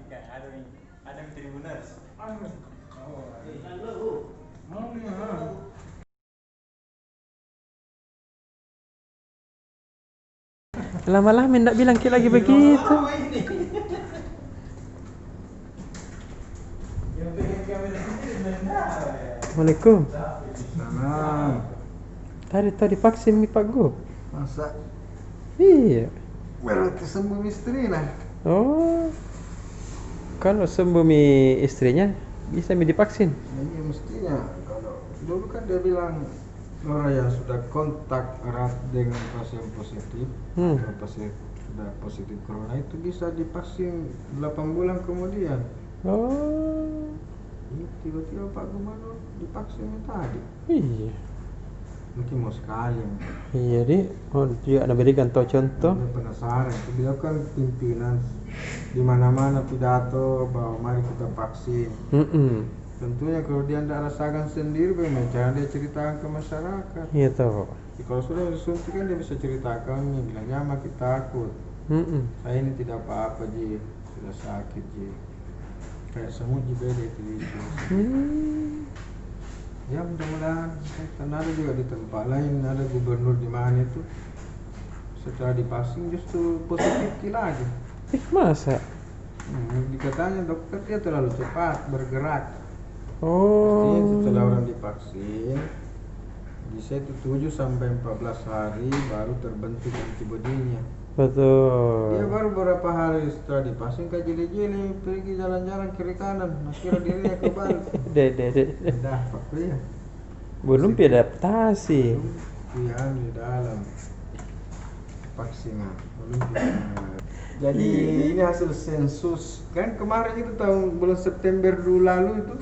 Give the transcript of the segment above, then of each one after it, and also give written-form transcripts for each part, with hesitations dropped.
Ikan ada di Tribuners. Lama-lama ndak bilang kita lagi begitu. Assalamualaikum. Salam. Tadi vaksin mi Pak Go. Masa Iya. berarti sembuh istri lah. Oh. Kalau sembuh mi istrinya bisa mi divaksin. Iya mestinya. Kalau dulu kan dia bilang orang yang sudah kontak erat dengan pasien positif, atau pasien sudah positif corona itu bisa divaksin 8 bulan kemudian. Oh. Ini tiba-tiba Pak Gubernur divaksin tadi. Iya. Mungkin mau sekali. Iya di. Oh juga ada berikan contoh. Dia penasaran. Beliau kan pimpinan di mana-mana pidato bahwa mari kita vaksin. Tentunya kalau dia tidak rasakan sendiri, bagaimana cara dia ceritakan ke masyarakat? Iya toh. Kalau sudah disuntik kan dia bisa ceritakan, bilang nyaman kita takut. Saya ini tidak apa-apa Ji, tidak sakit Ji. Kayak semut Ji beda itu. Ya mudah-mudahan karena ada juga di tempat lain, ada gubernur di mana itu setelah divaksin justru positif lagi. Masa? Dikatanya dokter dia terlalu cepat bergerak. Oh. Mestinya setelah orang divaksin bisa itu 7 sampai 14 hari baru terbentuk antibodinya. Betul. Dia baru beberapa hari setelah divaksin kayak jeli-jeli pergi jalan-jalan kiri kanan, akhirnya dirinya kebal. Dede. Dah waktu ya. Belum adaptasi. Yang di dalam vaksin belum. Jadi ini hasil sensus kan kemarin itu tahun bulan September dulu lalu itu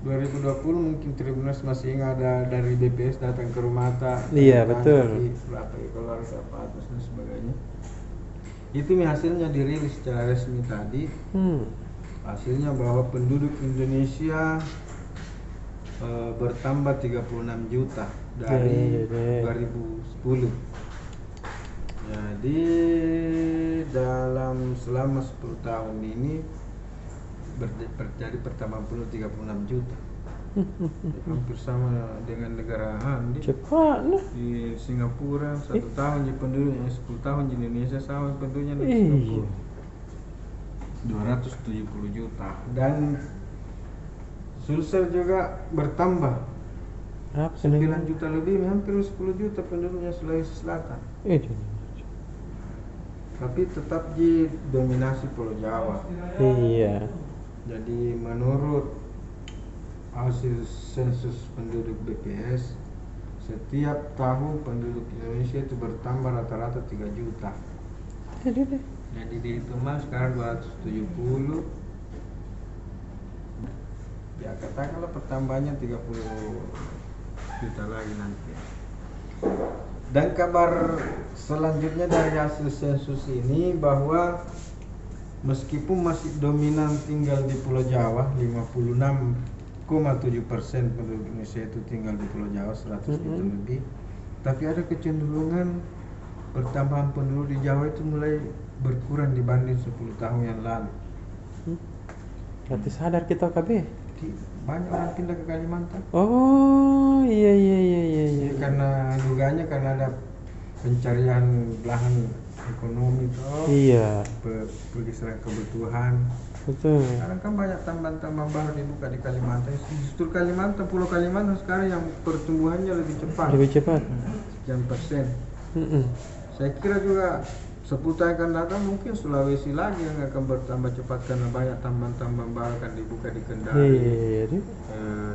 2020 mungkin Tribuners masih ingat ada dari BPS datang ke rumah Iya betul. Berapa keluarga apa atas dan sebagainya. Itu hasilnya dirilis secara resmi tadi. Hasilnya bahwa penduduk Indonesia bertambah 36 juta dari 2010. Jadi dalam selama 10 tahun ini terjadi pertambahan penduduk 36 juta. Hampir sama dengan negara Andi. Cepat lah. Di Singapura 1 tahun di penduduknya 10 tahun di Indonesia sama penduduknya di Singapura. 270 juta. Dan Sulsel juga bertambah 9 juta lebih, hampir 10 juta penduduknya Sulawesi Selatan. Tapi tetap dominasi Pulau Jawa. Iya. Jadi menurut hasil sensus penduduk BPS, setiap tahun penduduk Indonesia itu bertambah rata-rata 3 juta. Jadi dihitung sekarang 270. Ya katakanlah pertambahannya 30 juta lagi nanti. Dan kabar selanjutnya dari hasil sensus ini bahwa meskipun masih dominan tinggal di Pulau Jawa, 56,7% penduduk Indonesia itu tinggal di Pulau Jawa, 100 juta lebih, tapi ada kecenderungan pertambahan penduduk di Jawa itu mulai berkurang dibanding 10 tahun yang lalu. Berarti sadar kita KB. Banyak orang pindah ke Kalimantan. Oh iya. Karena dugaannya karena ada pencarian lahan ekonomi toh. Iya. Pergeseran kebutuhan. Betul. Sekarang kan banyak tambang-tambang baru dibuka di Kalimantan. Justru Kalimantan, Pulau Kalimantan sekarang yang pertumbuhannya lebih cepat. Sekian persen. Saya kira juga 10 tahun akan datang mungkin Sulawesi lagi yang akan bertambah cepat karena banyak tambang-tambang baru akan dibuka di Kendari,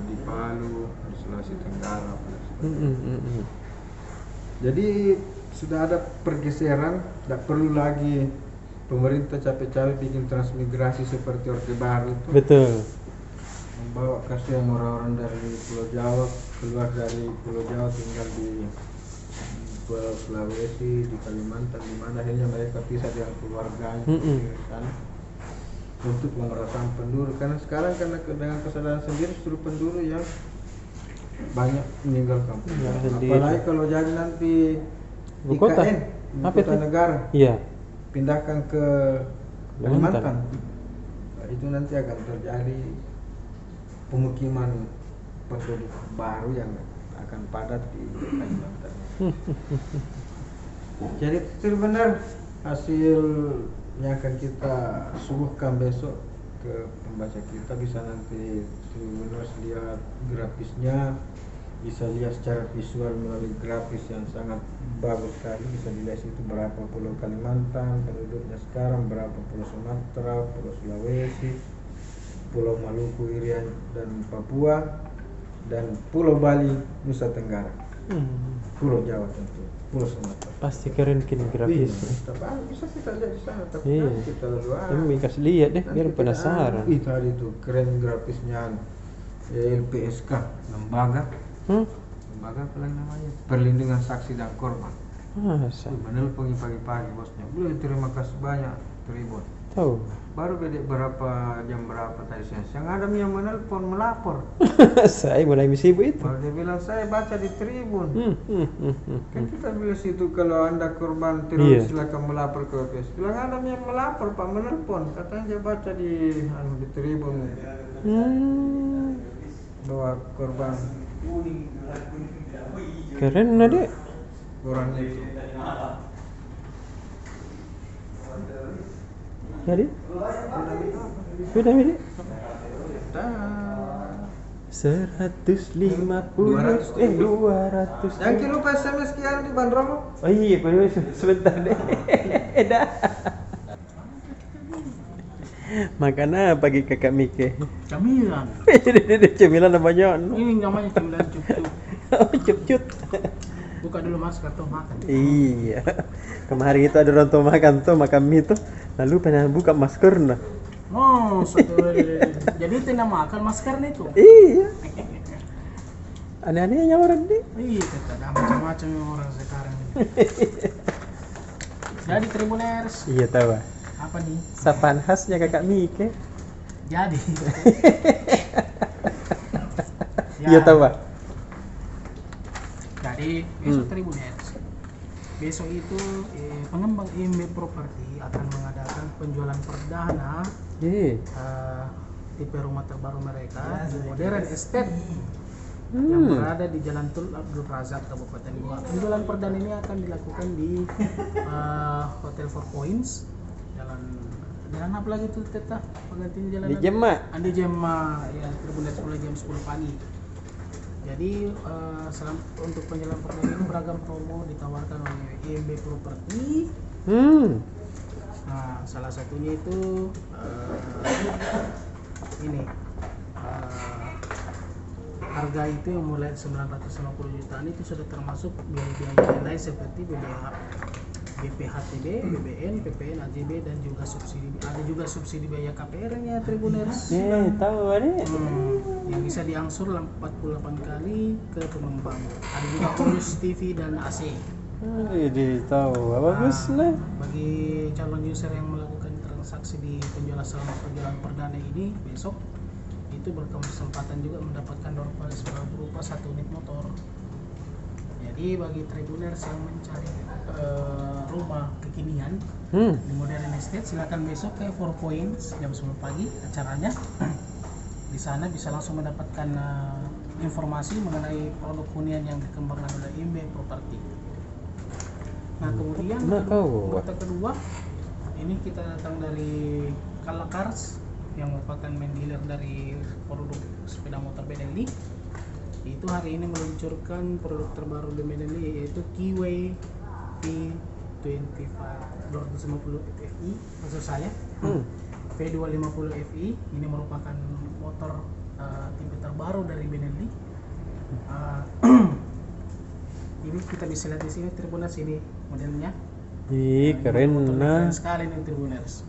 di Palu, di Sulawesi Tenggara. Jadi sudah ada pergeseran, tidak perlu lagi pemerintah capek-capek bikin transmigrasi seperti Orde Baru itu. Betul. Membawa kasihan orang-orang dari Pulau Jawa keluar dari Pulau Jawa tinggal di Pulau Sulawesi, di Kalimantan, di mana akhirnya mereka pisah dengan keluarganya kan, untuk pemerataan penduduk. Karena sekarang dengan kesadaran sendiri seluruh penduduk yang banyak meninggal kampung. Apalagi kalau jadi nanti Ibu kota? IKN, Ibu Kota Negara, iya, pindahkan ke Kalimantan. itu nanti akan terjadi pemukiman penduduk baru yang akan padat di Kalimantan. Jadi itu benar hasil yang akan kita suguhkan besok ke pembaca kita, bisa nanti Tribuners lihat grafisnya, bisa lihat secara visual melalui grafis yang sangat bagus sekali, bisa dilihat itu berapa pulau Kalimantan penduduknya sekarang, berapa pulau Sumatera, pulau Sulawesi, pulau Maluku, Irian dan Papua, dan pulau Bali, Nusa Tenggara, pulau Jawa tentu, pulau Sumatera. Pasti keren kini grafis. Bisa kita lihat di sana, tapi Iya. nanti kita lalu Ini kasih lihat deh biar nanti penasaran. Itu tadi tuh keren grafisnya LPSK, lembaga apa lagi namanya, perlindungan saksi dan korban. Masa? Menelpon pagi-pagi bosnya, boleh terima kasih banyak Tribun. Tahu. Baru bedek jam berapa tadi yang ada yang menelpon melapor. Saya mulai sibuk itu. Baru dia bilang saya baca di Tribun. Kan kita bilang situ kalau anda korban teroris Iya. silakan melapor ke LPS. Bilang ada yang melapor pak, menelpon, katanya dia baca di Tribun bahwa korban Keren adek. orang itu. Jadi? Sudah ini. 150 200. Jangan lupa SMS sekian di Bang Romo. Oh iya, sebentar deh. Dah. Makan apa pagi kakak Mike? Camilan. Jadi cemilan namanya. Ini namanya camilan cup-cup. Oh, cut-cut. Buka dulu masker tuh makan. Iya. Kemarin itu ada orang tua makan mie tuh. Lalu pengen buka masker nah. Oh, jadi tidak makan masker nih tuh. Iya. Aneh-anehnya orang deh. Iya, ada macam-macam orang sekarang. Jadi Tribuners, Iya tahu. apa nih? Sapaan khasnya kakak Mike. Jadi. Iya tahu. Jadi besok Tribuners. Besok itu pengembang IMB Property akan mengadakan penjualan perdana Iya. tipe rumah terbaru mereka di Modern Estate yang berada di Jalan Tun Abdul Razak, Kabupaten Goa. Penjualan perdana ini akan dilakukan di Hotel Four Points, jalan apa lagi tuh Teta? Penggantinya jalan Di Jema. Andi Jema, ya Tribuners mulai jam 10 pagi. Jadi untuk penjualan perdana ini beragam promo ditawarkan oleh IMB Property. Nah, salah satunya itu ini harga itu yang mulai 950 jutaan itu sudah termasuk biaya-biaya yang lain seperti BPHTB, BBN, PPN, AJB dan juga subsidi. Ada juga subsidi biaya KPR-nya Tribuners. Tahu adek. Yang bisa diangsur 48 kali ke pengembang. Ada juga bonus TV dan AC. Jadi tahu. Bagus lah. Bagi calon user yang melakukan transaksi di penjualan selama penjualan perdana ini besok itu berkesempatan juga mendapatkan door prize berupa 1 unit motor. Jadi bagi Tribuners yang mencari rumah kekinian di Modern Estate, silakan besok ke Four Points jam 10 pagi acaranya. Di sana bisa langsung mendapatkan informasi mengenai produk hunian yang dikembangkan oleh IMB Property. Nah kemudian kota kedua ini kita datang dari Kalakars yang merupakan main dealer dari produk sepeda motor Benelli. Itu hari ini meluncurkan produk terbaru di Benelli yaitu Keyway P25 250 FI, maksud saya P250 FI. Ini merupakan motor tipe terbaru dari Benelli. Ini kita bisa lihat di sini Tribuners, ini modelnya. Keren nah. Keren sekali nih Tribuners.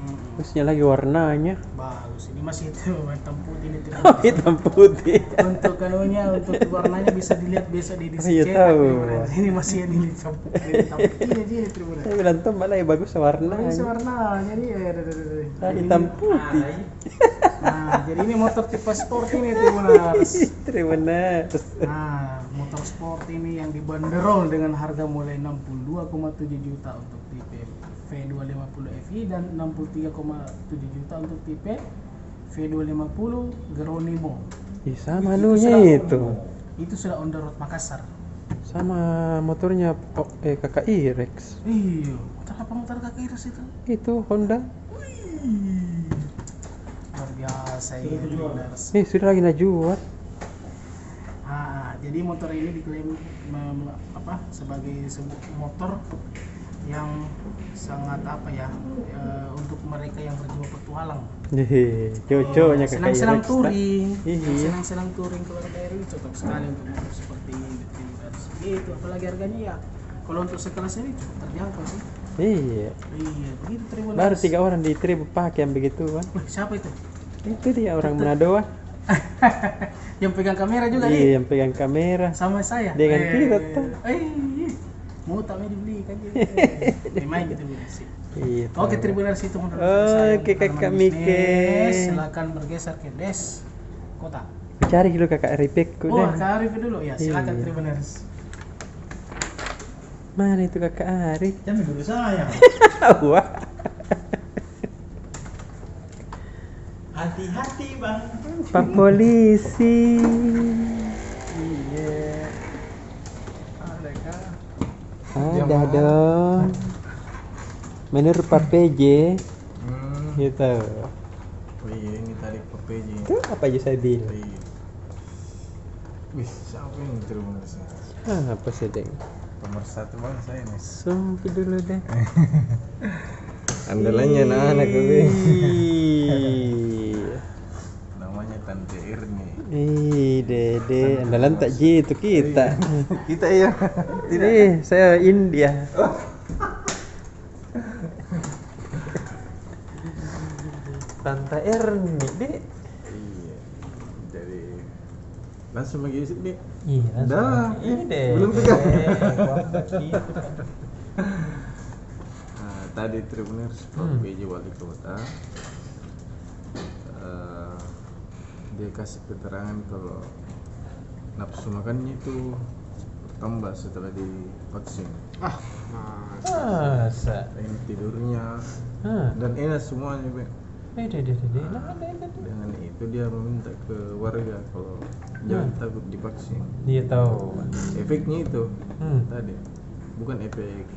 Terusnya lagi warnanya. Bagus. Ini masih itu hitam putih nih Oh, Tribuners. hitam putih. Untuk kanunya, untuk warnanya bisa dilihat besok di Iya, cetak. tahu. Tribuners. Ini masih yang ini hitam putih ini Tribuners. Saya bilang tuh malah ya bagus warnanya. Ini warnanya jadi Hitam putih. Nah, jadi ini motor tipe sport ini Tribuners. Tribuners. Nah, motor sport ini yang dibanderol dengan harga mulai 62,7 juta untuk tipe V250 FI dan 63,7 juta untuk tipe V250 Geronimo. Sama Itu anunya sudah- itu. Itu sudah on the road Makassar. Sama motornya KKI Rex. Iya, motor kakak Iris itu. Itu Honda. Luar biasa ya. Tribuners. Sudah lagi nak jual. Jadi motor ini diklaim sebagai sebuah motor yang sangat untuk mereka yang berjiwa petualang. Cocoknya KKI Senang-senang Rex. touring, Iya. senang-senang touring keluar daerah ini cocok sekali untuk motor seperti ini. Itu apalagi harganya ya. Kalau untuk sekelas ini cukup terjangkau sih. Iya. Iya, begitu Tribuners. Baru 3 orang di trip pakai yang begituan. Wih, siapa itu? Itu dia orang Manado. Yang pegang kamera juga nih. Iya, yang pegang kamera. Sama saya. Dengan kita tuh. Mau tak dibelikan gitu. Main gitu sih. Iya. Oke, Tribuners itu menurut Oke, Kakak Mike. Silakan bergeser ke Des Kota. Cari dulu Kakak Ripekku Oh, dah. Kak Arif dulu ya. Silakan Iya. Tribuners. Mana itu Kakak Arif? Jangan guru saya. Wah. Hati-hati bang. Pak polisi. Iya. Ada kah? Ada dong. Menurut Pak PJ gitu. Oh iya, ini tadi PPJ. Itu apa aja saya bilang. Iya. Wih, siapa yang Tribuners? Apa sih deng? Nomor 1 bang saya nih. Sumpah dulu deh. Andalannya anak-anak gue. Ih. Namanya Tante Irni. Dede, andalan tak gitu kita. Kita ya. Saya India. Tante Erni, Dek. Iya. Jadi langsung lagi isi nih. Iya, Dah. Ini deh. Belum pegang. Gitu. Nah, tadi Tribuners PJ Wali Kota dia kasih keterangan kalau nafsu makannya itu bertambah setelah divaksin. Masa? Pengen tidurnya dan enak semuanya, Be. Dengan itu dia meminta ke warga kalau jangan takut divaksin. Dia tahu. Efeknya itu Tadi. tadi bukan efek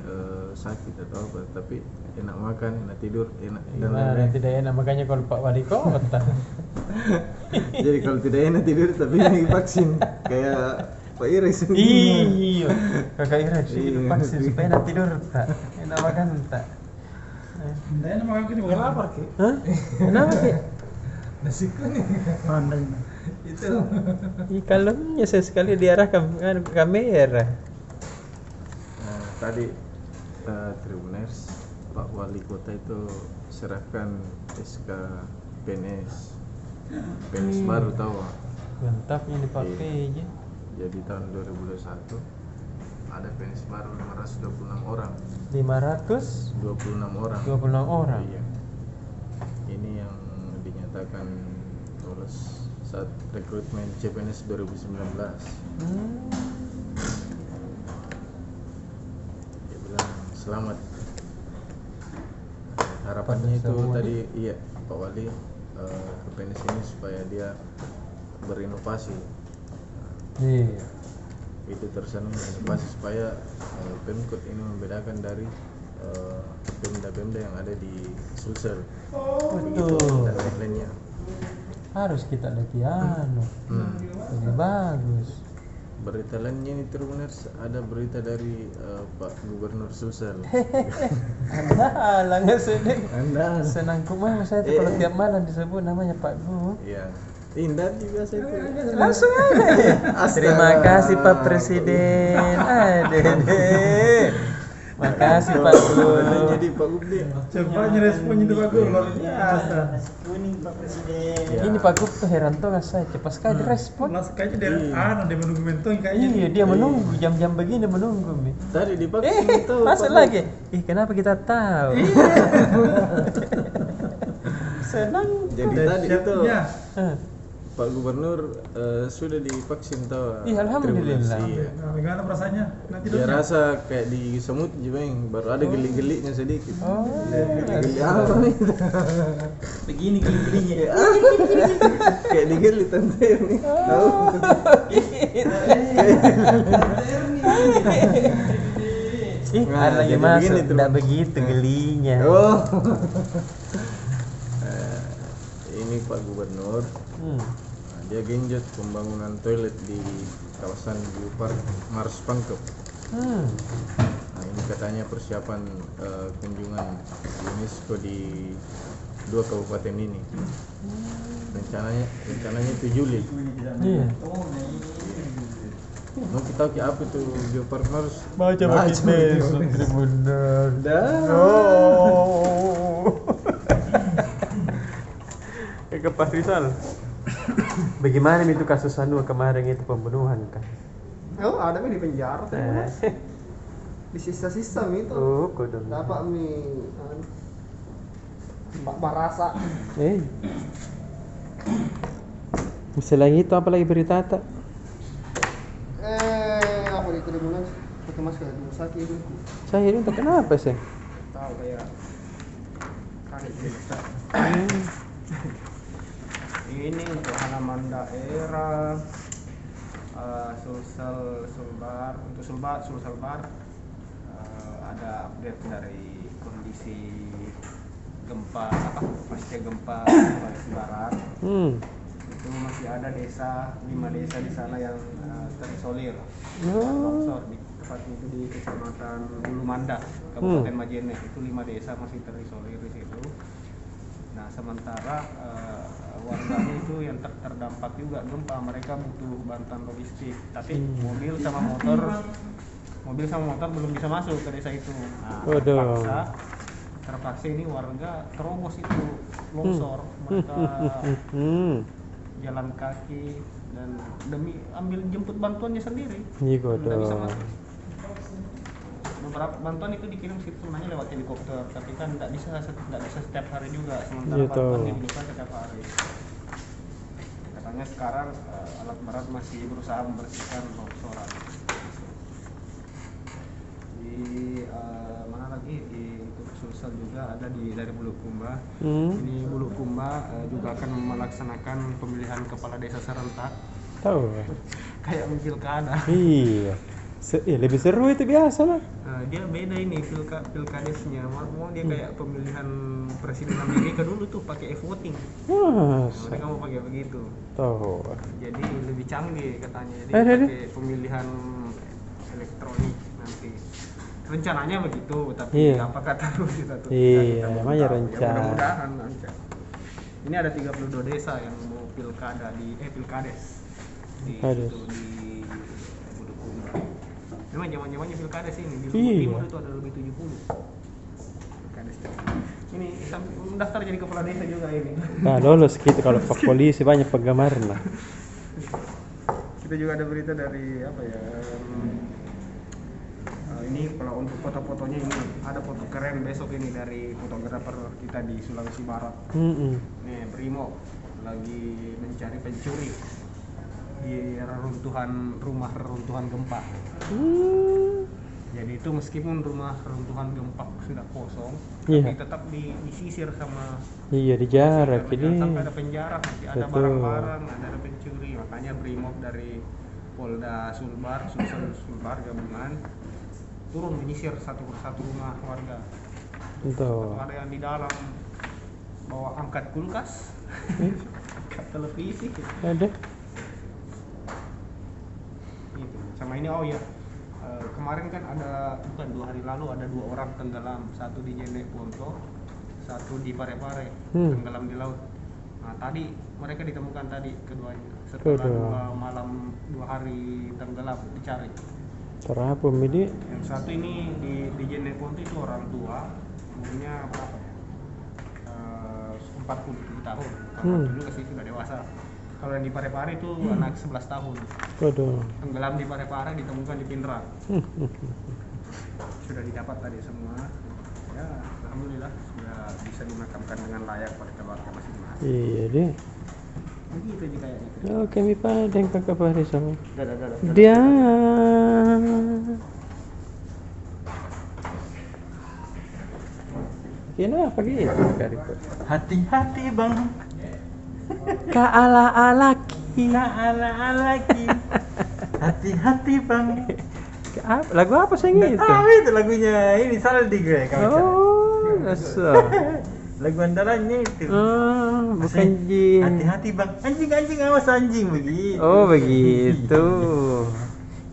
sakit atau apa, tapi enak makan, enak tidur, enak dan Gimana lain-lain. tidak enak makanya kalau Pak Wali Kota. Jadi kalau tidak enak tidur tapi ini vaksin kayak Pak Iris. Iya. Kakak Irak sih Iya. vaksin supaya enak tidur tak. Enak makan tak. Nah, ini makan ini bukan lapar ki. Hah? Kenapa sih? Nasi kuning. Pandai. Itu. Kalonnya sesekali diarahkan ke kamera. Nah, tadi Tribuners Pak Wali Kota itu serahkan SK PNS. PNS baru tahu. Mantapnya nih Pak Iya. PJ. Jadi tahun 2021 ada PNS baru 526 orang. 526 26 orang. orang. Iya. Ini yang dinyatakan lolos saat rekrutmen CPNS 2019. Dia bilang selamat. Harapannya itu Semua. tadi iya Pak Wali ke PNS ini supaya dia berinovasi. Iya. Itu tersanung inovasi supaya Pemkot ini membedakan dari pemda-pemda yang ada di Sulsel. Begitu Betul. dan lain-lainnya. Harus kita lebih lebih bagus. Berita lainnya nih Tribuners, ada berita dari Pak Gubernur Sulsel. Anda langgar sedek. Anda Senang kumah saya tuh kalau tiap malam disebut namanya Pak Gu. Iya. Indah juga saya itu. Langsung aja. Terima kasih Pak Presiden. Dede. Makasih Pak Gu. Jadi Pak Gubdi. Cepatnya respon itu Pak Guru luar biasa. Kuning Pak Presiden. Ya. Ini Pak Gu tuh heran tuh nggak saya cepat sekali respon. Mas kayaknya dia menunggu mentoin kayaknya. Iya dia menunggu jam-jam begini menunggu mi. Tadi divaksin itu. Masuk Pak lagi. Kenapa kita tahu? Iya. Senang. Jadi tadi itu Siapnya. Hah. Pak Gubernur sudah divaksin toh. Ih, alhamdulillah. Iya. Nah, bagaimana perasaannya? Nanti Dia dosnya. rasa kayak di semut juga yang baru ada geli-gelinya sedikit. Oh, Geli apa nih? Begini gini-gininya. Kayak digeli tante nih. Tahu? ih, Nah, ada lagi jadi masuk. begini tuh. Tidak begitu gelinya. Oh. Ini Pak Gubernur. Nah, dia genjot pembangunan toilet di kawasan Geopark Mars Pangkep. Nah, ini katanya persiapan kunjungan UNESCO di 2 kabupaten ini. Rencananya itu Juli. Iya. Mau kita tahu apa itu Geopark Mars? Baca besok benar. Oh. Ke Pak Rizal. Bagaimana itu kasus anu kemarin itu pembunuhan kan? Oh, ada mi di penjara tuh, Mas. Di sisa-sisa mi itu. Oh, kodong. Dapat mi Mbak Barasa. Selain itu apa lagi berita tak? Apa di kriminal? Pakai masker dulu sakit itu. Saya itu tak kenapa sih? Tahu kayak kaget desa. Ini untuk halaman daerah Sulselbar ada update dari kondisi gempa pasca gempa Sulawesi Barat. Itu masih ada 5 desa di sana yang terisolir longsor di tepatnya itu di Kecamatan Ulu Mandat, Kabupaten Majene. Itu 5 desa masih terisolir di situ. Nah, sementara warganya itu yang terdampak juga gempa, mereka butuh bantuan logistik, tapi mobil sama motor belum bisa masuk ke desa itu. Nah, terpaksa ini warga terobos itu longsor, mereka jalan kaki dan demi ambil jemput bantuannya sendiri. Tidak bisa masuk. Beberapa bantuan itu dikirim sebenarnya lewat helikopter, tapi kan tidak bisa setiap hari juga, sementara bantuan dibuka setiap hari. Katanya sekarang alat berat masih berusaha membersihkan longsoran. Di mana lagi di Sulsel juga ada dari Bulukumba. Ini Bulukumba juga akan melaksanakan pemilihan kepala desa serentak. Tahu. Kayak pilkada. Iya. Lebih seru itu biasa lah. Dia beda ini pilkadesnya. Mau dia kayak pemilihan presiden Amerika dulu tuh pakai e-voting. Mereka mau pakai begitu. Tahu. Jadi lebih canggih katanya. Jadi pakai pemilihan elektronik nanti. Rencananya begitu, tapi apakah terus kita tuh? Iya, namanya rencana. Mudah-mudahan lancar. Ini ada 32 desa yang mau pilkada di pilkades di Bulukumba. Memang zaman-zamannya pilkades ini di Luhut Timur itu ada lebih 70 pilkades. Ini mendaftar jadi kepala desa juga ini. Nah, lolos gitu kalau Pak Polisi banyak penggemarnya. Kita juga ada berita dari apa ya? Ini kalau untuk foto-fotonya ini ada foto keren besok ini dari fotografer kita di Sulawesi Barat. Nih, Brimo lagi mencari pencuri di rumah reruntuhan gempa. Jadi itu meskipun rumah reruntuhan gempa sudah kosong, tapi tetap disisir sama. Iya, dijarak ini. Sampai ada penjara, nanti ada barang-barang, ada pencuri. Makanya Brimob dari Polda Sulbar gabungan turun menyisir satu persatu rumah warga. Betul. Ada yang di dalam bawa angkat kulkas, angkat televisi. Ada. Gitu. Sama ini kemarin kan ada 2 hari lalu ada 2 orang tenggelam, satu di Jene Ponto, satu di Parepare, tenggelam di laut. Nah, tadi mereka ditemukan keduanya setelah 2 hari tenggelam dicari. Terapa ini? Yang satu ini di Jene Ponto itu orang tua, umurnya berapa ya? 47 tahun. Kalau dulu kasih sudah dewasa. Kalau yang di Parepare itu anak 11 tahun. Tenggelam di Parepare, ditemukan di Pindrang. Sudah didapat tadi semua. Ya, alhamdulillah sudah bisa dimakamkan dengan layak pada keluarga masing-masing. Iya deh. Begitu juga kayaknya. Oh, kami padang kakak Fahri sama. Dadah. Dia. Kenapa gitu Kak Riko? Hati-hati bang. Ka ala-alaki. Ala-alaki. Hati-hati bang. Lagu apa sih itu? Tahu itu lagunya ini Saldi gue kamu. Oh, asal. Lagu andalannya itu. Oh, bukan Maksudnya, jin. Hati-hati bang. Anjing awas anjing begitu. Oh, begitu.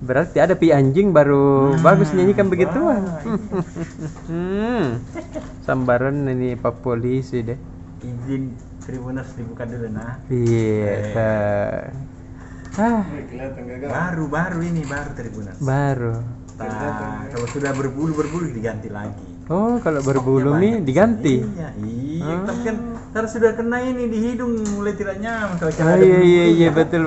Berarti ada pi anjing baru bagus nyanyikan begituan. Sambaran ini Pak Polisi deh. Izin Tribuners dibuka dulu nah. Iya. Kelihatan gagal. Baru ini baru Tribuners. Baru. Nah, kalau sudah berbulu diganti lagi. Oh, kalau berbulu nih diganti. Iya, tapi kan harus sudah kena ini di hidung mulai tidak nyaman kalau Oh, ada iya, betul.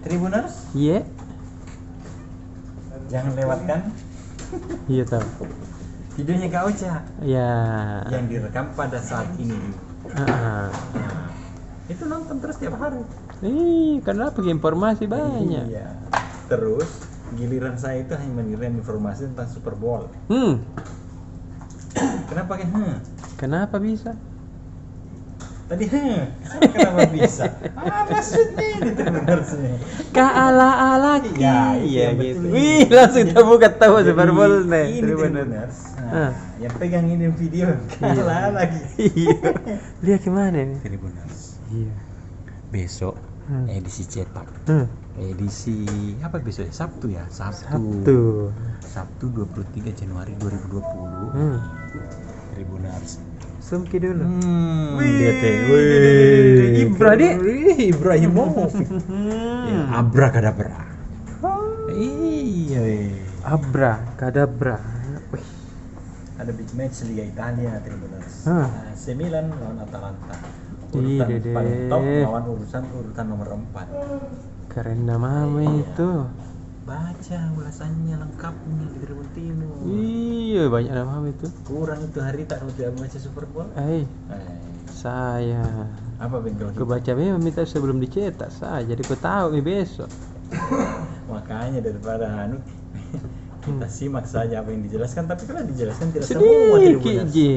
Tribuners, Iya. jangan lewatkan Iya tahu. videonya Kak Ocha Ya. yang direkam pada saat ini. Ah. Nah, itu nonton terus tiap hari. Kenapa informasi banyak? Iya. Terus giliran saya itu hanya mengirim informasi tentang Super Bowl. Kenapa kayak Kenapa bisa? Tadi kenapa bisa? Maksudnya ini Tribunersnya. Ka ala Ya, itu iya yang gitu. betul. Wih, langsung terbuka tahu Jadi, Super Bowl nih. ini Tribuners. Ah. Nah, yang pegang ini video kalah lagi. Iya. Lihat gimana nih? Tribuners. Iya. Besok Hmm. edisi cetak. Hmm. Edisi apa besok? Sabtu ya? Sabtu. Sabtu 23 Januari 2020. Tribuners. Sumki dulu. Lihat deh. Ibra deh. Ibrahimovic. Ya, abrakadabra. Iya. Abra, kadabra. Wih. Ada big match Liga Italia Tribuners. Hah. AC Milan lawan Atalanta. Iya, Urutan deh. paling top lawan urutan nomor 4. Keren namanya itu. Baca ulasannya lengkapnya di Tribun Timur. Iya, banyak nama itu. Kurang itu hari tak tidak baca Super Bowl. Saya Apa bengkel aku baca memang minta sebelum dicetak saya, jadi aku tahu nih besok. Makanya daripada kita simak saja apa yang dijelaskan, tapi kalau dijelaskan tidak semua Sedikit Tribuners. je.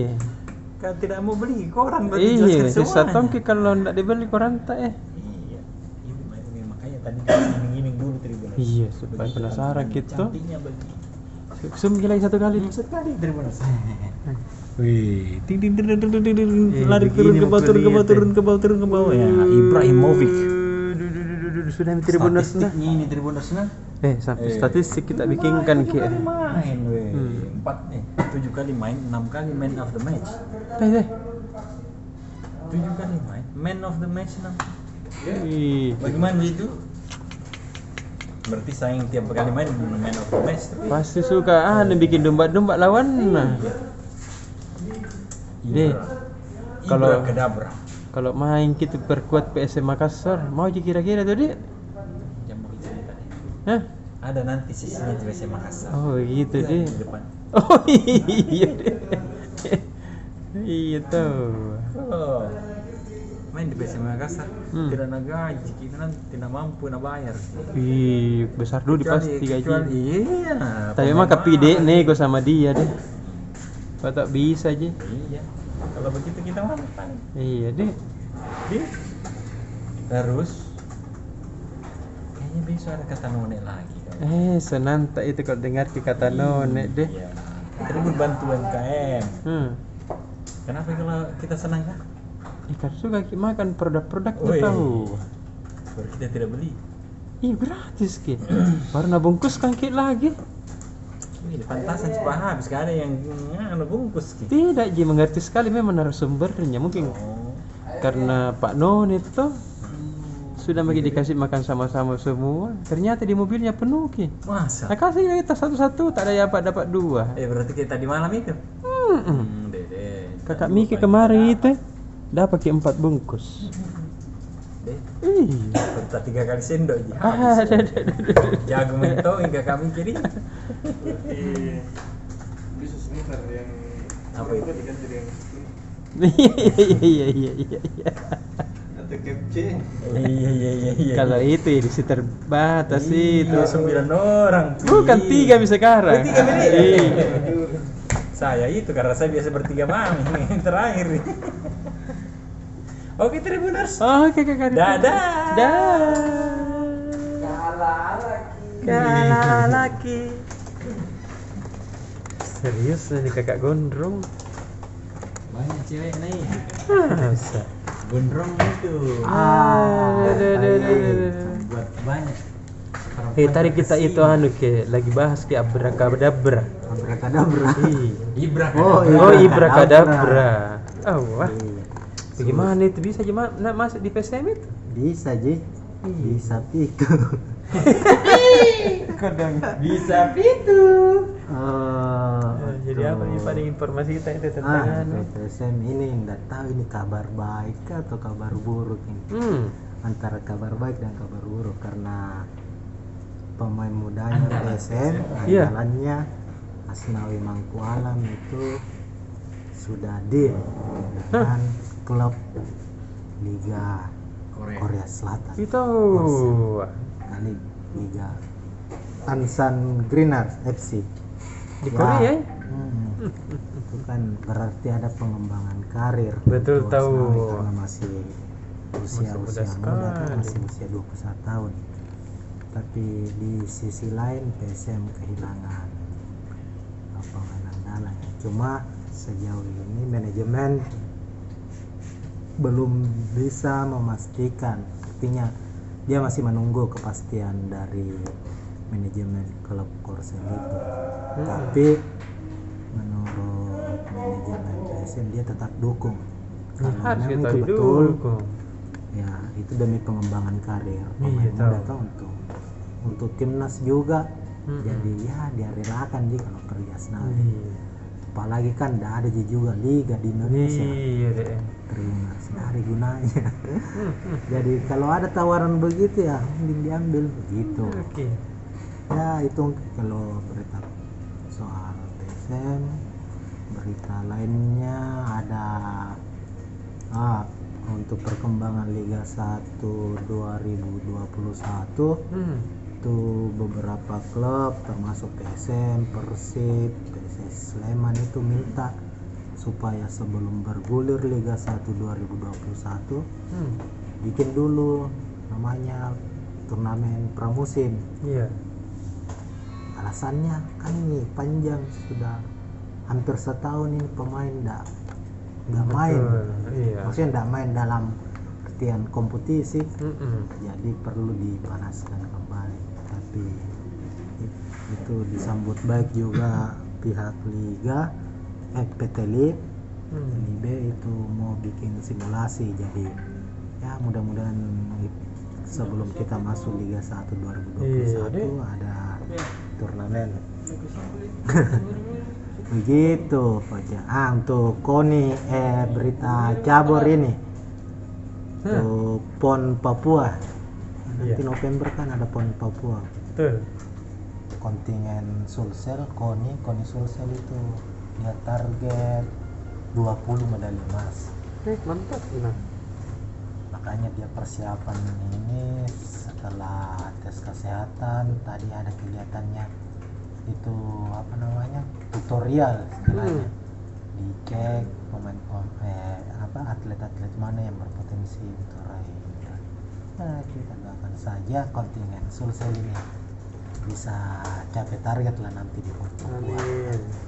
Kalau tidak mau beli koran berarti Iya, dijelaskan semuanya. sesatongki kalau ndak dibeli koran tak Iya. Ini makanya tadi kita iming-iming dulu Tribuners. Iya, supaya Begitu penasaran kan, gitu. Cantiknya bagi. Sum lagi satu kali. Sekali Tribuners. Wih, Lari turun ke bawah, turun ke bawah ya. Ibrahimovic. Sudah Tribuners nah. Statistiknya ini Tribuners nah. Sampai statistik kita bikinkan ki. 7 kali main weh. 7 kali main, 6 kali man of the match. 7 kali main, man of the match 6. Ih, Bagaimana itu? Berarti sayang tiap kali main man of the match. pasti suka bikin domba-domba lawan. Nah. Deh, kalau- kedabra. Kalau main kita perkuat PSM Makassar, mau je kira-kira tuh, Dik? Jam cerita deh. Hah? Ada nanti sisinya di BC Makassar. Oh, gitu Ya, deh. di depan. Oh, iya deh. Iya tuh. Oh. Main di BC Makassar. Hmm. Tidak ada gaji, kita nanti tidak mampu nak bayar. Ih, besar dulu pasti gaji. Iya. Tapi mah kapide nego sama dia deh. Kau tak bisa aja. Iya. Kalau begitu kita makan. Iya deh. Terus kayaknya besok ada kata nonek lagi. Senanta itu kalau dengar kata nonek deh. Iya. Tribun bantu UMKM. Kenapa kalau kita senang kan? Ikan suka makan produk-produk Woi. tahu. Baru kita tidak beli. Ih, gratis ki. Baru nabungkus kan ki lagi. Ini pantasan cepat habis, gak ada yang bungkus gitu. Tidak, Ji mengerti sekali memang narasumbernya mungkin Oh. karena Pak Non itu sudah bagi dikasih makan sama-sama semua. Ternyata di mobilnya penuh ki. Masa? Nah, kasih kita satu-satu, tak ada dapat dua. Berarti kita di malam itu. Dede. Kakak Miki kemarin itu dapat ki 4 bungkus. Ih. Serta 3 kali sendok aja. Ada. Jago mentong hingga kami kiri. Bisa sebentar yang Apa itu? diganti dengan Iya. Atau captain. Iya. Kalau itu edisi terbatas itu. Iya, 9 orang. Bukan 3 sekarang. Oh, 3 menit. Iya. Saya itu karena saya biasa bertiga mami yang terakhir. Oke, Tribuners. Oke, Kakak. Dadah. Kalah laki. Serius nih Kakak Gondrong. Banyak cewek nih. Masa? Gondrong itu. Buat banyak. Tadi kita itu lagi bahas ke abrakadabra. Abrakadabra. Ibra. Oh, ibrakadabra. Oh, wah. Bagaimana itu bisa gimana masuk di PSM itu? Bisa Ji. Bisa pitu. Bisa pitu. Jadi apa nih pada informasi kita itu tentang PSM ini nggak tahu ini kabar baik atau kabar buruk ini. Antara kabar baik dan kabar buruk karena pemain mudanya PSM andalannya Asnawi Mangkualam itu sudah deal dengan klub Liga Korea Selatan. Itu Kali Liga Ansan Greeners FC di Korea ya? Itu kan berarti ada pengembangan karir. Betul untuk tahu. Asnawi karena masih usia muda muda kan, sekali. masih usia 21 tahun. Tapi di sisi lain PSM kehilangan pemain andalan. Cuma sejauh ini manajemen belum bisa memastikan, artinya dia masih menunggu kepastian dari manajemen klub Korsel itu. Tapi menurut manajemen PSM dia tetap dukung karena Harus memang kita itu betul dukung. ya itu demi pengembangan karir pemain Iya, muda tahu. tuh untuk timnas juga. Jadi ya dia relakan dia kalau pergi Asnawi. Apalagi kan tidak ada juga liga di Indonesia. Iya deh. Terima sekali gunanya. Jadi kalau ada tawaran begitu ya mending diambil begitu. Oke. Ya itu kalau berita soal PSM. Berita lainnya ada untuk perkembangan Liga 1 2021 itu beberapa klub termasuk PSM, Persib, PSS Sleman itu minta supaya sebelum bergulir Liga 1 2021 bikin dulu namanya turnamen pramusim. Iya. Alasannya kan ini panjang, sudah hampir setahun ini pemain nggak main. Iya. Maksudnya nggak main dalam artian kompetisi. Mm-mm. Jadi perlu dipanaskan kembali. Tapi itu disambut baik juga pihak Liga PT Lib. LIB itu mau bikin simulasi, jadi ya mudah-mudahan sebelum kita masuk Liga 1 2021 ada turnamen. Begitu Pak. Untuk KONI berita cabur ini untuk PON Papua nanti November kan ada PON Papua. Betul. Kontingen Sulsel KONI Sulsel itu dia target 20 medali emas. Mantap. Nah. Makanya dia persiapan ini setelah tes kesehatan tadi ada kegiatannya itu tutorial istilahnya. Dicek atlet-atlet mana yang berpotensi untuk raih medali. Nah, kita doakan saja kontingen Sulsel ini bisa capai target lah nanti di PON Papua. Amin.